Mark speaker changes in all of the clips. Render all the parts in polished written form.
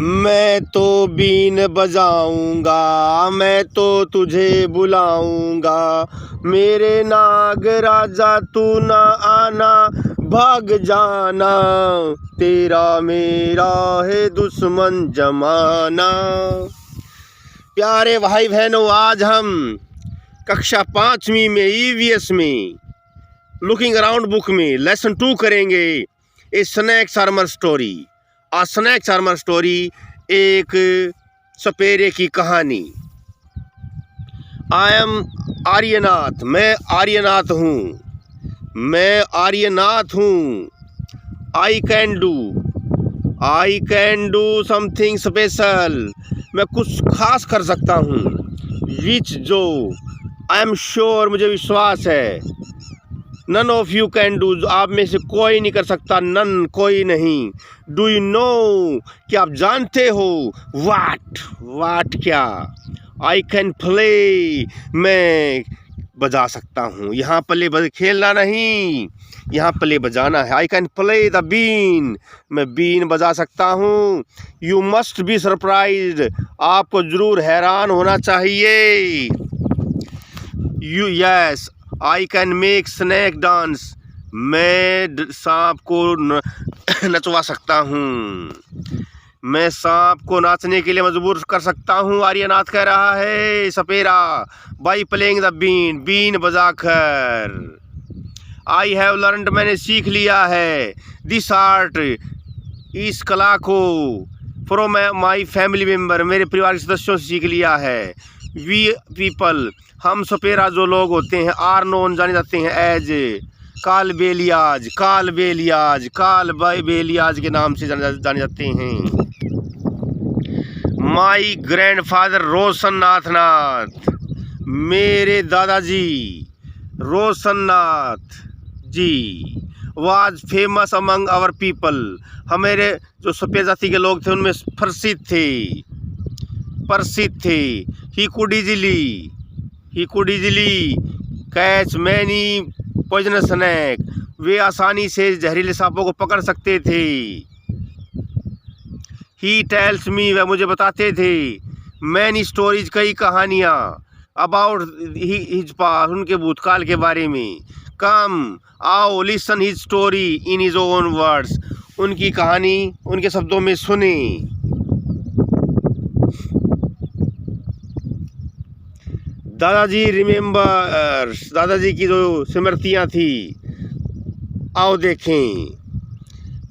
Speaker 1: मैं तो बीन बजाऊंगा, मैं तो तुझे बुलाऊंगा, मेरे नाग राजा तू ना आना, भाग जाना, तेरा मेरा है दुश्मन जमाना। प्यारे भाई बहनों, आज हम कक्षा 5वीं में ईवीएस में लुकिंग अराउंड बुक में लेसन 2 करेंगे। A snake charmer story. A snake charmer story एक सपेरे की कहानी। आई एम आर्यनाथ, मैं आर्यनाथ हूँ, मैं आर्यनाथ हूँ। I can do something special, मैं कुछ खास कर सकता हूँ। विच जो आई एम श्योर, मुझे विश्वास है। None of you can do, आप में से कोई नहीं कर सकता। नन, कोई नहीं। डू यू नो, क्या आप जानते हो। वाट क्या। आई कैन प्ले, मैं बजा सकता हूँ। यहाँ प्ले खेलना नहीं, यहाँ प्ले बजाना है। I can play the been, मैं बीन बजा सकता हूँ। यू मस्ट बी सरप्राइज्ड, आपको जरूर हैरान होना चाहिए। Yes, I can make snake dance, मैं सांप को नचवा सकता हूँ। मैं सांप को नाचने के लिए मजबूर कर सकता हूँ, आर्यनाथ कह रहा है सपेरा। बाई प्लेइंग द बीन, बीन बजाकर। आई हैव लर्नड, मैंने सीख लिया है। दिस आर्ट, इस कला को। फ्रॉम माई फैमिली मेम्बर, मेरे परिवार के सदस्यों से सीख लिया है। वी पीपल, हम सपेरा जो लोग होते हैं, आर नोन, जाने जाते हैं एज कालबेलियाज के नाम से जाने जाते हैं। माई ग्रैंडफादर रोशन नाथ, मेरे दादाजी Roshan Nath ji was famous among our people, हमारे जो सफेद जाति के लोग थे उनमें प्रसिद्ध थे। He could easily catch many poisonous snake, वे आसानी से जहरीले सांपों को पकड़ सकते थे। ही टेल्स मी, वह मुझे बताते थे। मैनी स्टोरीज, कई कहानियाँ। अबाउट हिज पास्ट, उनके भूतकाल के बारे में। कम आओ, listen his story in his own words, उनकी कहानी उनके शब्दों में सुने। दादाजी रिमेम्बर, दादाजी की जो स्मृतियाँ थी, आओ देखें।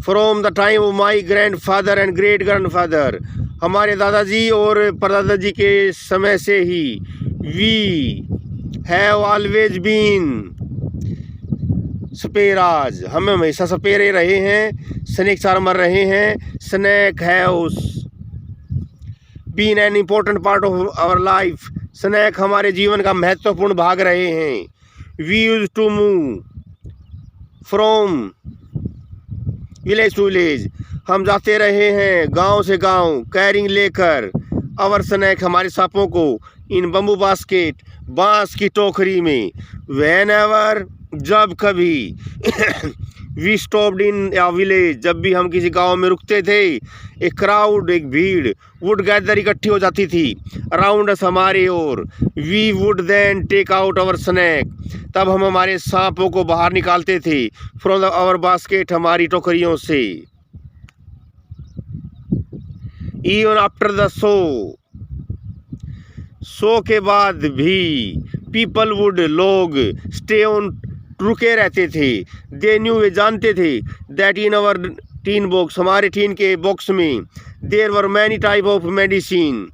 Speaker 1: From the time of my grandfather and great grandfather, हमारे दादाजी और परदादाजी के समय से ही। वी हैव ऑलवेज बीन सपेराज, हम हमेशा सपेरे रहे हैं, स्नैक चार्मर रहे हैं। Snake have been an important part of our life, snake हमारे जीवन का महत्वपूर्ण भाग रहे हैं। We use to move from village to village, हम जाते रहे हैं गांव से गांव, कैरिंग लेकर अवर स्नैक, हमारे सांपों को। इन बम्बू बास्केट, बांस की टोकरी में। वेन एवर, जब कभी। We stopped in a village, जब भी हम किसी गांव में रुकते थे। एक क्राउड, एक भीड़, वुड गैदर, इकट्ठी हो जाती थी। अराउंड अस, हमारे ओर। We would then take out our snake, तब हम हमारे सांपों को बाहर निकालते थे। फ्रॉम आवर बास्केट, हमारी टोकरियों से। इवन आफ्टर द शो के बाद भी। पीपल वुड, लोग। स्टे ऑन, रुके रहते थे। दे न्यू, वे जानते थे। That in our tin box, हमारे टीन के बॉक्स में। There were many type of medicine,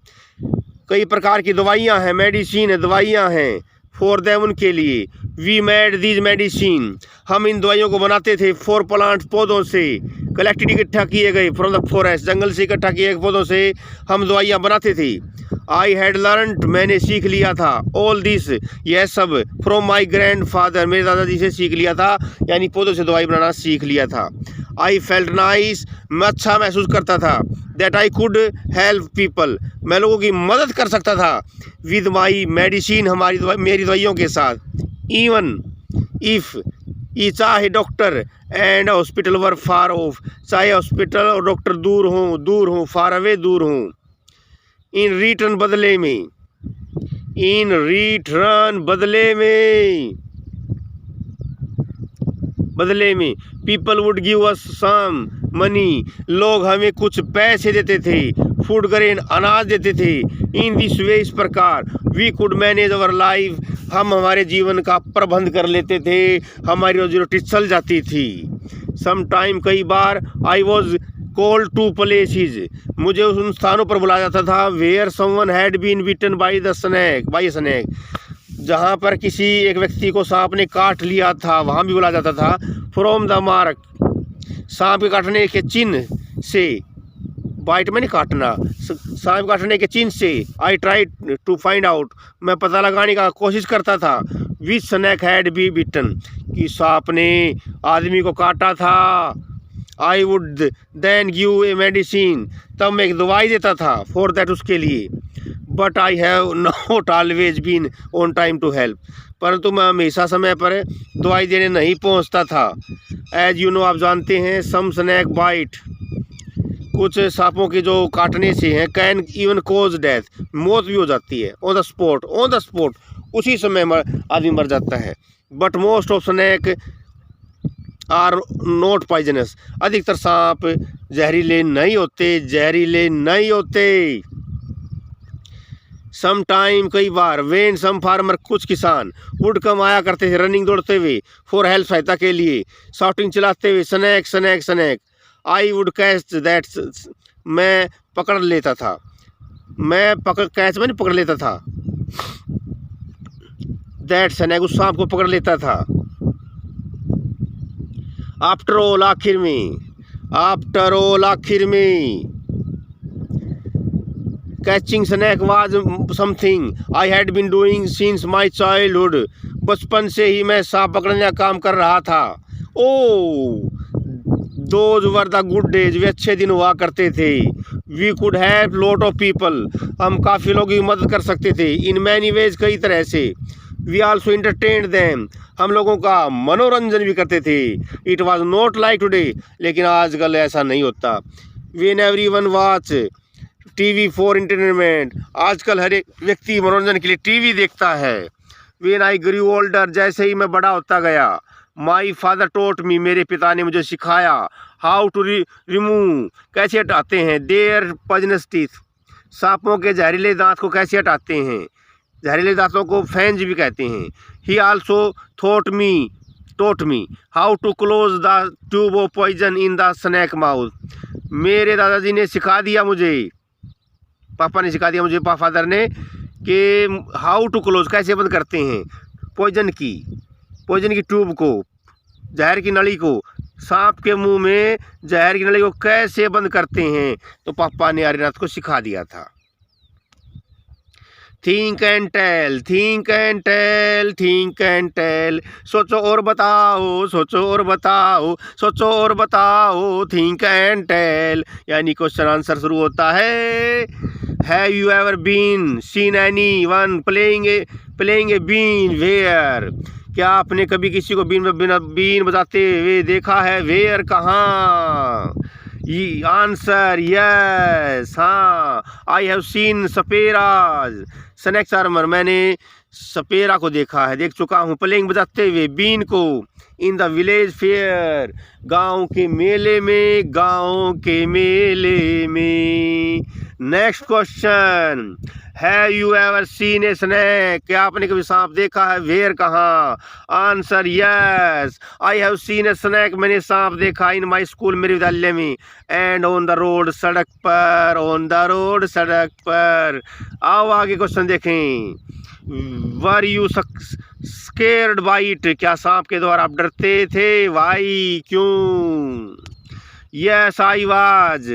Speaker 1: कई प्रकार की दवाइयाँ हैं। मेडिसिन है, दवाइयाँ हैं। फॉर देम, उनके लिए। वी मेड दीज मेडिसिन, हम इन दवाइयों को बनाते थे। फॉर प्लांट्स, पौधों से। कलेक्टेड, इकट्ठा किए गए। फ्रॉम द फॉरेस्ट, जंगल से इकट्ठा किए गए पौधों से हम दवाइयाँ बनाते थे। आई हैड लर्नड, मैंने सीख लिया था। ऑल दिस, यह सब। फ्रॉम माई ग्रैंडफादर, मेरे दादाजी से सीख लिया था, यानी पौधों से दवाई बनाना सीख लिया था। आई फेल्ट नाइस, मैं अच्छा महसूस करता था। That I could help people, मैं लोगों की मदद कर सकता था। विद माई मेडिसिन, मेरी दवाइयों के साथ। इवन इफ़, ये चाहे doctor and hospital were far of, चाहे हॉस्पिटल और डॉक्टर दूर हों, फार अवे दूर हों। इन रिटर्न बदले में, इन रिटर्न बदले में people would give us some money, लोग हमें कुछ पैसे देते थे, फूड ग्रेन अनाज देते थे। इन दिस वे, इस प्रकार, we could manage our life, हम हमारे जीवन का प्रबंध कर लेते थे, हमारी रोजी रोटी चल जाती थी। सम टाइम, कई बार, I was called to places, मुझे उन स्थानों पर बुलाया जाता था, where someone had been bitten by snake, जहाँ पर किसी एक व्यक्ति को सांप ने काट लिया था, वहाँ भी बुलाया जाता था। फ्रॉम द मार्क, सांप के काटने के चिन्ह से, बाइट में नहीं काटना, सांप काटने के चिन्ह से, I try to find out, मैं पता लगाने का कोशिश करता था, which snake had be bitten, कि सांप ने आदमी को काटा था। I would then give a medicine, तब मैं एक दवाई देता था, फॉर दैट, उसके लिए। But I have not always been on time to help, परंतु मैं हमेशा समय पर दवाई देने नहीं पहुंचता था। एज यू नो, आप जानते हैं, सम स्नैक बाइट, कुछ सांपों के जो काटने से हैं, कैन इवन कोज डेथ, मौत भी हो जाती है। ऑन द स्पॉट, उसी समय आदमी मर जाता है। But most of snake are not poisonous, अधिकतर सांप जहरीले नहीं होते। सम टाइम, कई बार, वेन सम फार्मर, कुछ किसान, वुड कम, आया करते थे, रनिंग, दौड़ते हुए, फॉर हेल्प, सहायता के लिए, शाउटिंग, चिल्लाते हुए, snake, I would catch that, मैं पकड़ लेता था, कैच में नहीं पकड़ लेता था, दैट स्नैक, उस सांप को पकड़ लेता था। आफ्टर ऑल, आखिर में, catching snake was something I had been doing since my childhood, बचपन से ही मैं सांप पकड़ने का काम कर रहा था। Those were the good days, वे अच्छे दिन हुआ करते थे। We could help lot of people, हम काफ़ी लोगों की मदद कर सकते थे। इन मैनी वेज, कई तरह से। वी आल्सो इंटरटेन देम, हम लोगों का मनोरंजन भी करते थे। It was not like today, लेकिन आजकल ऐसा नहीं होता। When every one watch TV for entertainment, आजकल हर एक व्यक्ति मनोरंजन के लिए टीवी देखता है। वेन आई ग्रू ओल्डर, जैसे ही मैं बड़ा होता गया, माई फादर टोट मी, मेरे पिता ने मुझे सिखाया, हाउ टू रिमूव, कैसे हटाते हैं, देयर पॉइजनस टीथ, सांपों के जहरीले दांत को कैसे हटाते हैं, जहरीले दांतों को फैंज भी कहते हैं। He also taught me how to close the tube of poison in the snake mouth, मेरे दादाजी ने सिखा दिया मुझे, पापा ने सिखा दिया मुझे, फादर ने, कि हाउ टू क्लोज, कैसे बंद करते हैं पॉइजन की ट्यूब को, जहर की नली को, सांप के मुंह में जहर की नली को कैसे बंद करते हैं, तो पापा ने आर्यनाथ को सिखा दिया था। थिंक एंड टेल, सोचो और बताओ, थिंक एंड टेल, यानी क्वेश्चन आंसर शुरू होता है। Have you ever been seen anyone playing a been, where, क्या आपने कभी किसी को बीन बजाते हुए देखा है, वेयर, कहाँ। आंसर यस, हाँ। I have seen saperas, snake charmer, मैंने सपेरा को देख चुका हूँ, प्लेइंग, बजाते हुए, बीन को, इन द विलेज फेयर, गांव के मेले में। Next question, have you ever seen A snack, क्या आपने कभी सांप देखा है, वेयर, कहाँ। Answer yes, I have scene A snack, मैंने सांप देखा, इन माई स्कूल, मेरे विद्यालय में, एंड ऑन द रोड, सड़क पर। आओ आगे क्वेश्चन देखें। Were you scared by it, क्या सांप के द्वारा आप डरते थे, वाई, क्यों। Yes I was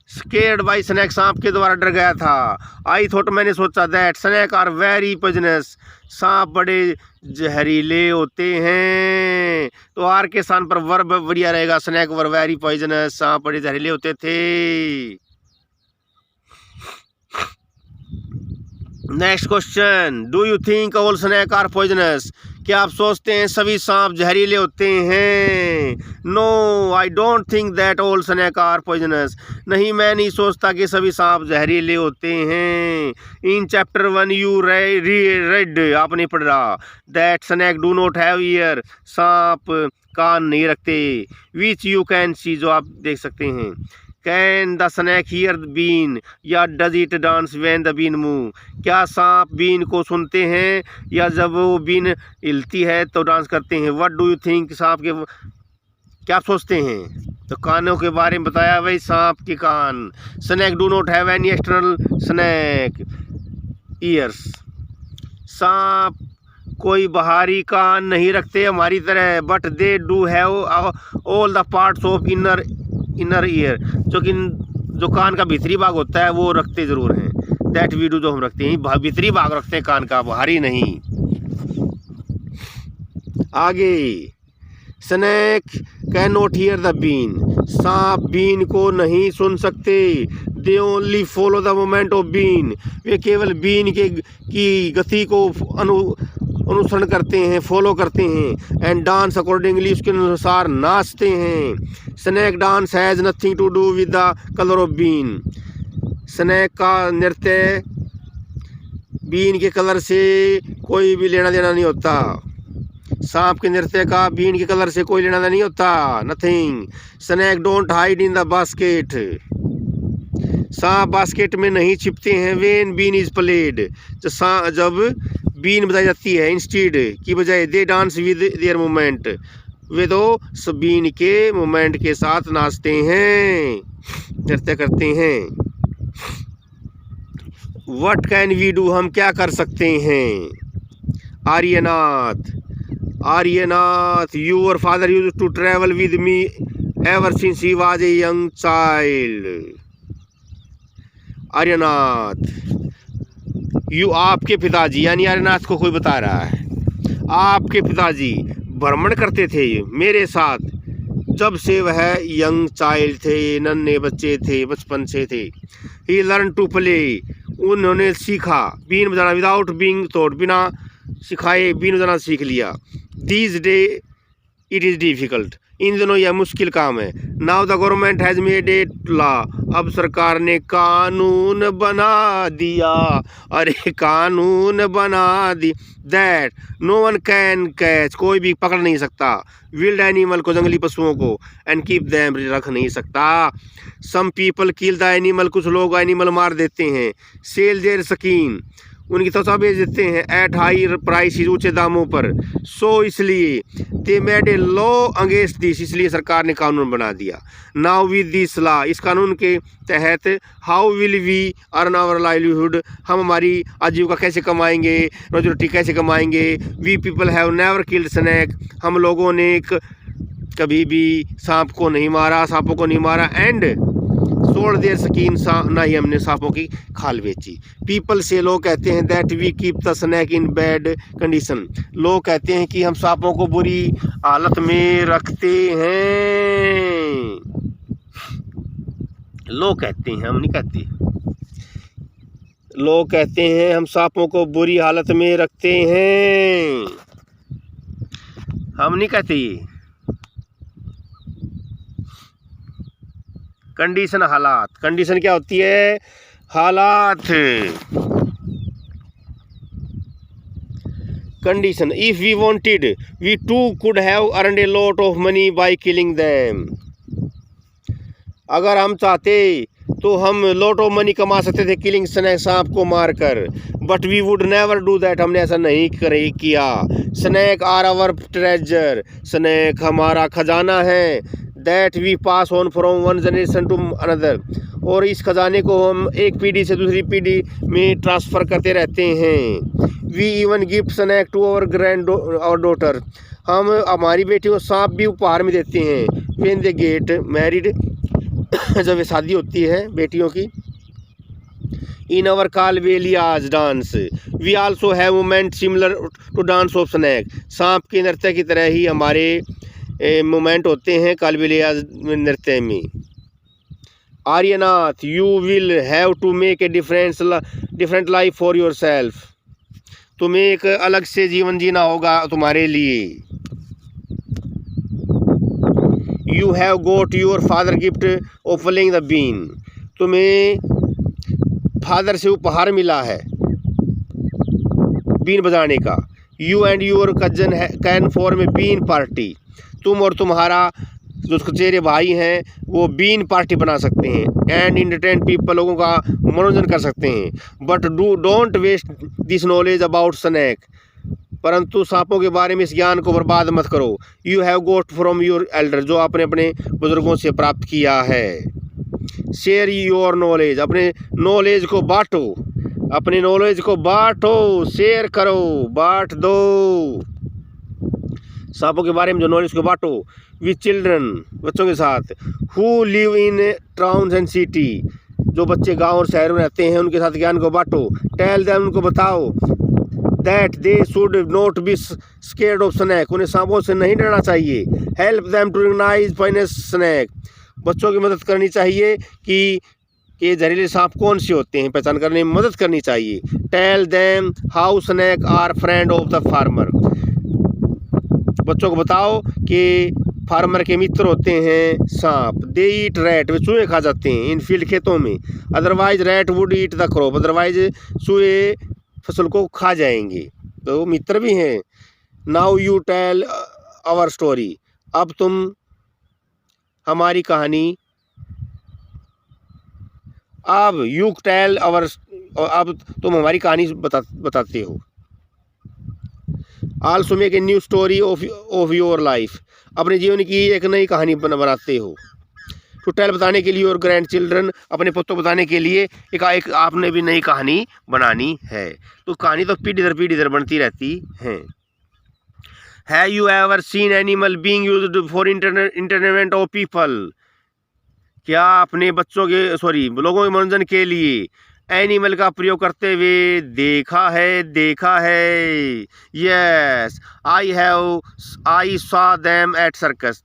Speaker 1: scared by snake, सांप के द्वारा डर गया था। आई थॉट, मैंने सोचा, that snake are very poisonous, सांप बड़े जहरीले होते हैं। तो आर के स्थान पर वर्ब बढ़िया रहेगा, स्नैक वर वेरी पॉइजनस, सांप बड़े जहरीले होते थे। Next question, do you think all snake are poisonous? क्या आप सोचते हैं सभी सांप जहरीले होते हैं? No I don't think that all snake are poisonous. नहीं, मैं नहीं सोचता कि सभी सांप जहरीले होते हैं। इन चैप्टर 1 यू रेड, आपने पढ़ा, that snake do not have ear, सांप कान नहीं रखते। विच यू कैन सी, जो आप देख सकते हैं। Can the snake hear been, या does it dance when the been move? क्या सांप बीन को सुनते हैं या जब वो बीन हिलती है तो डांस करते हैं? व्हाट डू यू थिंक, सांप के क्या आप सोचते हैं? तो कानों के बारे में बताया भाई, सांप के कान। Snake do not have any external snake ears, सांप कोई बाहरी कान नहीं रखते हमारी तरह। But they do have all the parts of inner ear, जो कान का भीतरी भाग होता है वो रखते ज़रूर हैं। दैट वी डू, जो हम रखते हैं, भीतरी भाग रखते हैं कान का, बाहरी नहीं। आगे, snake can not hear the been, सांप बीन को नहीं सुन सकते। They only follow the moment of been, वे केवल बीन की गति को अनुसरण करते हैं, फॉलो करते हैं। एंड डांस अकॉर्डिंगली, उसके अनुसार नाचते हैं। Snake dance has nothing to do with the colour of been, snake का नृत्य बीन के कलर से कोई भी लेना देना नहीं होता। सांप के नृत्य का बीन के कलर से कोई लेना देना नहीं होता, nothing. Snake don't hide in the basket, सांप बास्केट में नहीं छिपते हैं। वेन बीन इज प्लेड, जब बीन बजाई जाती है, इंस्टीड की बजाय they dance with their movement, वे तो बीन के मूवमेंट के साथ नाचते हैं, नृत्य करते हैं। व्हाट कैन वी डू, हम क्या कर सकते हैं? Aryanath, your father used to travel with me ever since he was a young child. Aryanath, आपके पिताजी, यानी आर्यनाथ को कोई बता रहा है, आपके पिताजी भ्रमण करते थे मेरे साथ जब से वह यंग चाइल्ड थे, नन्हे बच्चे थे, बचपन से थे। ही लर्न टू प्ले, उन्होंने सीखा बीन बजाना विदाउट बीइंग टॉट, बिना सिखाए बीन बजाना सीख लिया। These day it is difficult, इन दिनों यह मुश्किल काम है। Now the government has made a law, अब सरकार ने कानून बना दिया, अरे कानून बना दी, that no one can catch, कोई भी पकड़ नहीं सकता, विल्ड एनिमल को, जंगली पशुओं को, एंड कीप दैम, रख नहीं सकता। Some people kill the animal, कुछ लोग एनिमल मार देते हैं। सेल देयर स्किन, उनकी त्वचा बेच देते हैं। एट हाई प्राइस, ऊंचे दामों पर। सो इसलिए they made a law against this, इसलिए सरकार ने कानून बना दिया। नाउ विद दिस लॉ, इस कानून के तहत how will we earn our livelihood, हम हमारी आजीविका कैसे कमाएंगे, रोजी रोटी कैसे कमाएंगे। We people have never killed snake, हम लोगों ने कभी भी सांप को नहीं मारा, सांपों को नहीं मारा। एंड सोल्ड देयर स्किन, ना ही हमने सांपों की खाल बेची। पीपल से, लोग कहते हैं, that we keep the snake in bad condition, लोग कहते हैं कि हम सांपों को बुरी हालत में रखते हैं। लोग कहते हैं, हम नहीं कहते। लोग कहते हैं हम सांपों को बुरी हालत में रखते हैं, हम नहीं कहते ये। कंडीशन, हालात, कंडीशन क्या होती है? हालात। Condition, if we wanted we to could have earned a lot of money by killing them, अगर हम चाहते तो हम लॉट ऑफ मनी कमा सकते थे किलिंग स्नैक, सांप को मारकर। But we would never do that, हमने ऐसा नहीं किया। Snake are our treasure, snake हमारा खजाना है। That we pass on from one generation to another, और इस खजाने को हम एक पीढ़ी से दूसरी पीढ़ी में ट्रांसफ़र करते रहते हैं। We even gift snake to our daughter, हम हमारी बेटियों को सांप भी उपहार में देते हैं। व्हेन दे गेट मैरिड, जब ये शादी होती है बेटियों की। In our Kalbelias dance, we also have movement similar to dance of snake, सांप के नृत्य की तरह ही हमारे मूवमेंट होते हैं कालबेलियाज नृत्य में। Aryanath, you will have to make a different life for yourself. तुम्हें एक अलग से जीवन जीना होगा तुम्हारे लिए. You have got your father gift of playing the bean. तुम्हें फादर से उपहार मिला है बीन बजाने का. You and your cousin can form a bean party. तुम और तुम्हारा जो चचेरे भाई हैं वो बीन पार्टी बना सकते हैं. एंड इंटरटेन पीपल, लोगों का मनोरंजन कर सकते हैं. But don't waste this knowledge about snake. परंतु सांपों के बारे में इस ज्ञान को बर्बाद मत करो. You have got from your Elder, जो आपने अपने बुजुर्गों से प्राप्त किया है. शेयर योर नॉलेज, अपने नॉलेज को बांटो. अपने नॉलेज को बांटो, शेयर करो, बांट दो. सांपों के बारे में जो नॉलेज को बांटो. विथ चिल्ड्रन, बच्चों के साथ. Who live in towns and city, जो बच्चे गांव और शहरों में रहते हैं उनके साथ ज्ञान को बांटो. टेल देम, उनको बताओ. That they should not be scared of snake, उन्हें सांपों से नहीं डरना चाहिए. Help them to recognise poisonous snake, बच्चों की मदद करनी चाहिए कि जहरीले सांप कौन से होते हैं, पहचान करने में मदद करनी चाहिए. Tell them how snake are friend of the farmer, बच्चों को बताओ कि फार्मर के मित्र होते हैं सांप. दे ईट रैट, वे चूहे खा जाते हैं इन फील्ड, खेतों में. Otherwise rat would eat the crop, otherwise चूहे फसल को खा जाएंगे, तो मित्र भी हैं. Now you tell our story, अब तुम हमारी कहानी. अब यू टेल आवर, अब तुम हमारी कहानी बताते हो. Also make a new story of your life, अपने जीवन की एक नई कहानी बनाते हो. टू टेल, बताने के लिए. और ग्रैंड चिल्ड्रन, अपने पुत्रों बताने के लिए एक आपने भी नई कहानी बनानी है. तो कहानी तो पीढ़ी दर बनती रहती है. Have you ever seen animal being used for entertainment of people, क्या अपने बच्चों के लोगों के मनोरंजन के लिए एनिमल का प्रयोग करते हुए देखा है. Yes, I saw them at circus,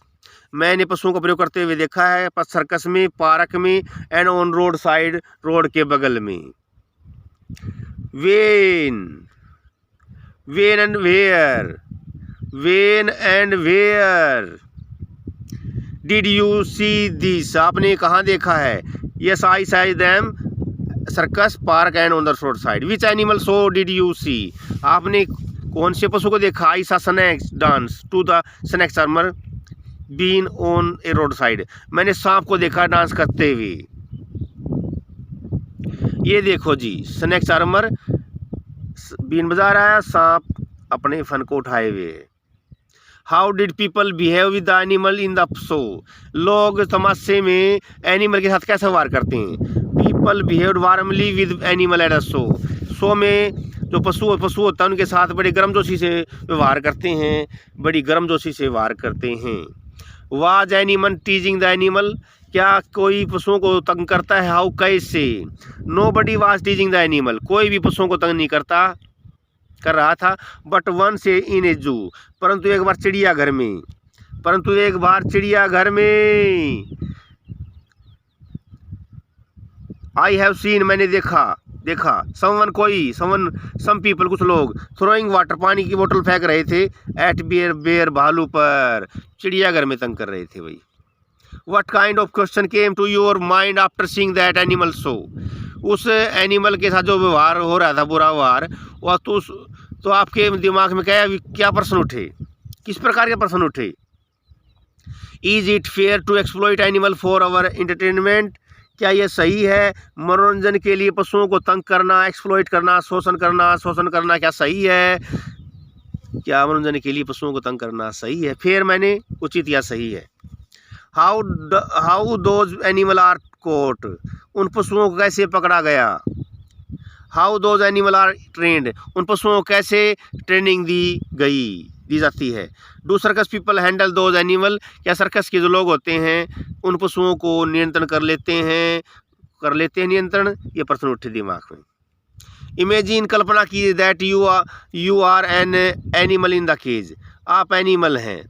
Speaker 1: मैंने पशुओं का प्रयोग करते हुए देखा है सर्कस में, पार्क में. And on road side, road के बगल में. When and where did you see this, आपने कहाँ देखा है. Yes, I saw them circus, park and on the road side. Which animal so did you see, आपने कौन से पशु को देखा. I saw snakes dance to the snake charmer been on a road side, मैंने सांप को देखा डांस करते हुए. ये देखो जी, स्नैक चार्मर बीन बजा रहा है, सांप अपने फन को उठाए हुए. How did people behave with the animal in the show, लोग तमाशे में एनिमल के साथ कैसे व्यवहार करते हैं. People behaved warmly with animal at a show में जो पशु होता है उनके साथ बड़ी गर्मजोशी से व्यवहार करते हैं, बड़ी गर्मजोशी से व्यवहार करते हैं. Was animal teasing the animal, क्या कोई पशुओं को तंग करता है. हाउ, कैसे. Nobody was teasing the animal, कोई भी पशुओं को तंग नहीं कर रहा था. बट वन से इन ए जू, परंतु एक बार चिड़ियाघर में. आई हैव सीन, मैंने देखा. सम पीपल, कुछ लोग. थ्रोइंग वाटर, पानी की बोतल फेंक रहे थे. एट बेयर, भालू पर. चिड़ियाघर में तंग कर रहे थे भाई. What kind of question came to your mind after seeing that animal show, उस एनिमल के साथ जो व्यवहार हो रहा था, बुरा व्यवहार, वह तो आपके दिमाग में क्या प्रश्न उठे, किस प्रकार के प्रश्न उठे. Is it fair to exploit animal for our entertainment, क्या यह सही है मनोरंजन के लिए पशुओं को तंग करना, एक्सप्लॉइट करना, शोषण करना क्या सही है. क्या मनोरंजन के लिए पशुओं को तंग करना सही है. फिर मैंने उचित या सही है. How those animal are caught, उन पशुओं को कैसे पकड़ा गया. How those animal are trained, उन पशुओं को कैसे ट्रेनिंग दी जाती है. Do circus people handle those animal, क्या सर्कस के जो लोग होते हैं उन पशुओं को नियंत्रण कर लेते हैं नियंत्रण. ये प्रश्न उठे दिमाग में. इमेजिन, कल्पना की. That you are an animal in the cage, आप एनिमल हैं।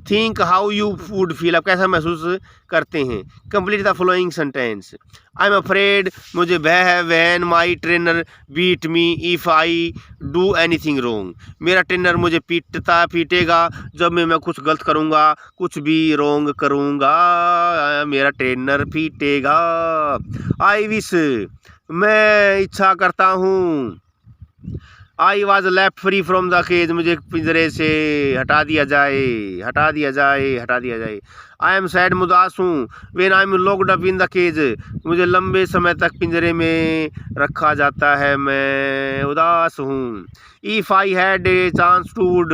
Speaker 1: Think how you would feel, आप कैसा महसूस करते हैं। Complete the following sentence. I am afraid, मुझे भय है, when my trainer beat me if I do anything wrong, मेरा ट्रेनर मुझे पीटेगा जब मैं कुछ गलत करूँगा, कुछ भी रॉन्ग करूँगा, मेरा ट्रेनर पीटेगा। आई विश, मैं इच्छा करता हूँ। I was left free from the cage, मुझे पिंजरे से हटा दिया जाए, हटा दिया जाए, हटा दिया जाए। आई एम सैड, मुदास हूँ। When I am locked up in the cage, मुझे लंबे समय तक पिंजरे में रखा जाता है, मैं उदास हूँ। If I had a chance to would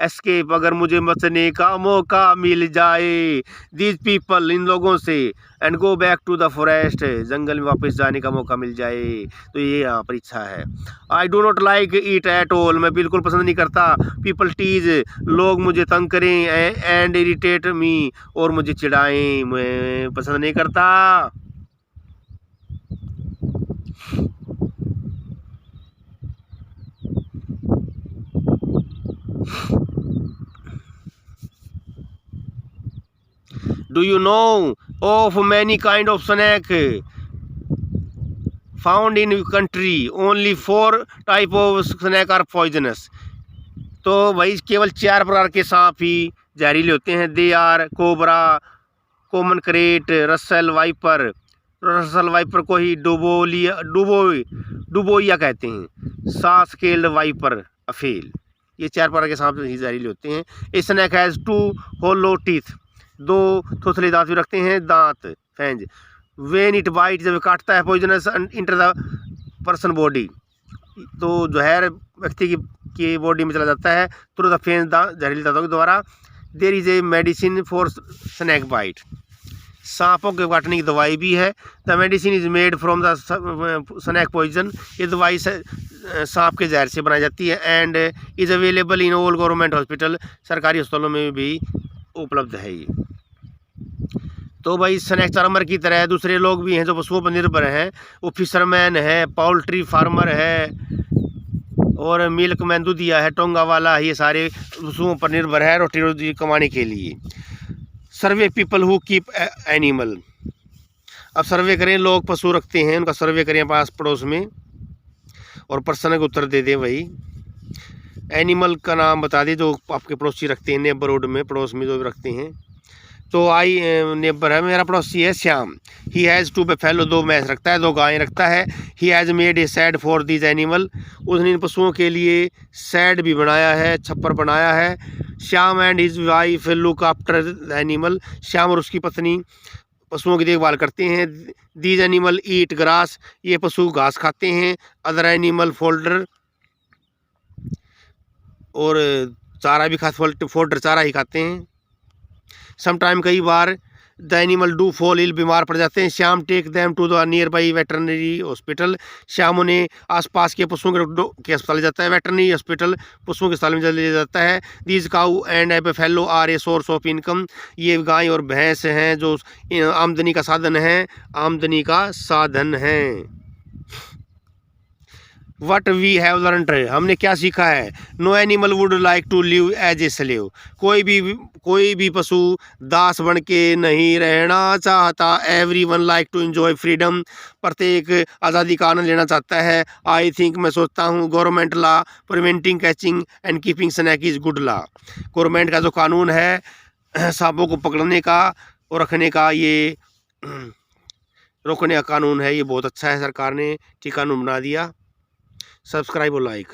Speaker 1: escape, अगर मुझे बचने का मौका मिल जाए, दीज पीपल, इन लोगों से, and go back to the forest, जंगल में वापस जाने का मौका मिल जाए, तो ये यहाँ पर इच्छा है। I do not like it at all, मैं बिल्कुल पसंद नहीं करता। पीपल टीज, लोग मुझे तंग करें, एंड इरिटेट मी, और मुझे चिढ़ाएं, मैं पसंद नहीं करता। Do you know of many kind of snake found in country? Only 4 type of snake are poisonous. तो भाई केवल 4 प्रकार के सांप ही जहरीले होते हैं। They are cobra, common krait, Russell viper, Russell viper को ही डुबोइया कहते हैं, सास स्केल्ड वाइपर, अफेल, ये 4 प्रकार के सांप ही जहरीले होते हैं। A snake has 2 hollow teeth, 2 थोथले दांत भी रखते हैं, दांत, फैंज। वेन इट बाइट, जब काटता है, poisonous enter the person body, तो जहर व्यक्ति की बॉडी में चला जाता है थ्रू द फेंस, जहरीले दांतों के द्वारा। There is a medicine for snake bite, सांपों के काटने की दवाई भी है। The medicine is made from the snake poison, ये दवाई सांप के जहर से बनाई जाती है। And is available in all government hospital, सरकारी अस्पतालों में भी उपलब्ध है ये। तो भाई स्नैक चार्मर की तरह दूसरे लोग भी हैं जो पशुओं पर निर्भर हैं। वो फिशरमैन है, पोल्ट्री फार्मर है, और मिल्क मैन दूधिया है, टोंगा वाला, ये सारे पशुओं पर निर्भर है रोटी रोजी कमाने के लिए। सर्वे पीपल हु कीप एनिमल, अब सर्वे करें, लोग पशु रखते हैं उनका सर्वे करें पास पड़ोस में, और प्रश्न का उत्तर दे दें। वही एनिमल का नाम बता दें जो आपके पड़ोसी रखते हैं, नेबरहुड में, पड़ोस में जो भी रखते हैं। तो आई नेबर है, मेरा पड़ोसी है श्याम। ही हैज़ 2 बफेलो, 2 भैंस रखता है, 2 गायें रखता है। He has made A sad for these animal, उसने इन पशुओं के लिए सैड भी बनाया है, छप्पर बनाया है। Shyam and his wife look after the animal, Shyam और उसकी पत्नी पशुओं की देखभाल करते हैं। दीज एनिमल ईट ग्रास, ये पशु घास खाते हैं। अदर एनिमल फोल्डर, और चारा भी खाते, फोल्डर चारा ही खाते हैं। समटाइम, कई बार, the animal do fall ill, बीमार पड़ जाते हैं। Shyam take them to the nearby veterinary hospital, Shyam उन्हें आसपास के पशुओं के अस्पताल ले जाता है। वेटरनरी हॉस्पिटल पशुओं के अस्पताल में ले जाता है। These cow and a buffalo are a source of income, ये गाय और भैंस हैं जो आमदनी का साधन है, आमदनी का साधन है। वट वी हैव लर्नड, हमने क्या सीखा है। No animal would like to live as a slave, कोई भी पशु दास बन के नहीं रहना चाहता। Everyone like to enjoy freedom, प्रत्येक आज़ादी का आनंद लेना चाहता है। आई थिंक, मैं सोचता हूँ, government law preventing catching and keeping snake is good law, government का जो कानून है सांपों को पकड़ने का और रखने का, ये रोकने का कानून है, ये बहुत अच्छा है, सरकार ने ठीक कानून बना दिया। सब्सक्राइब और लाइक।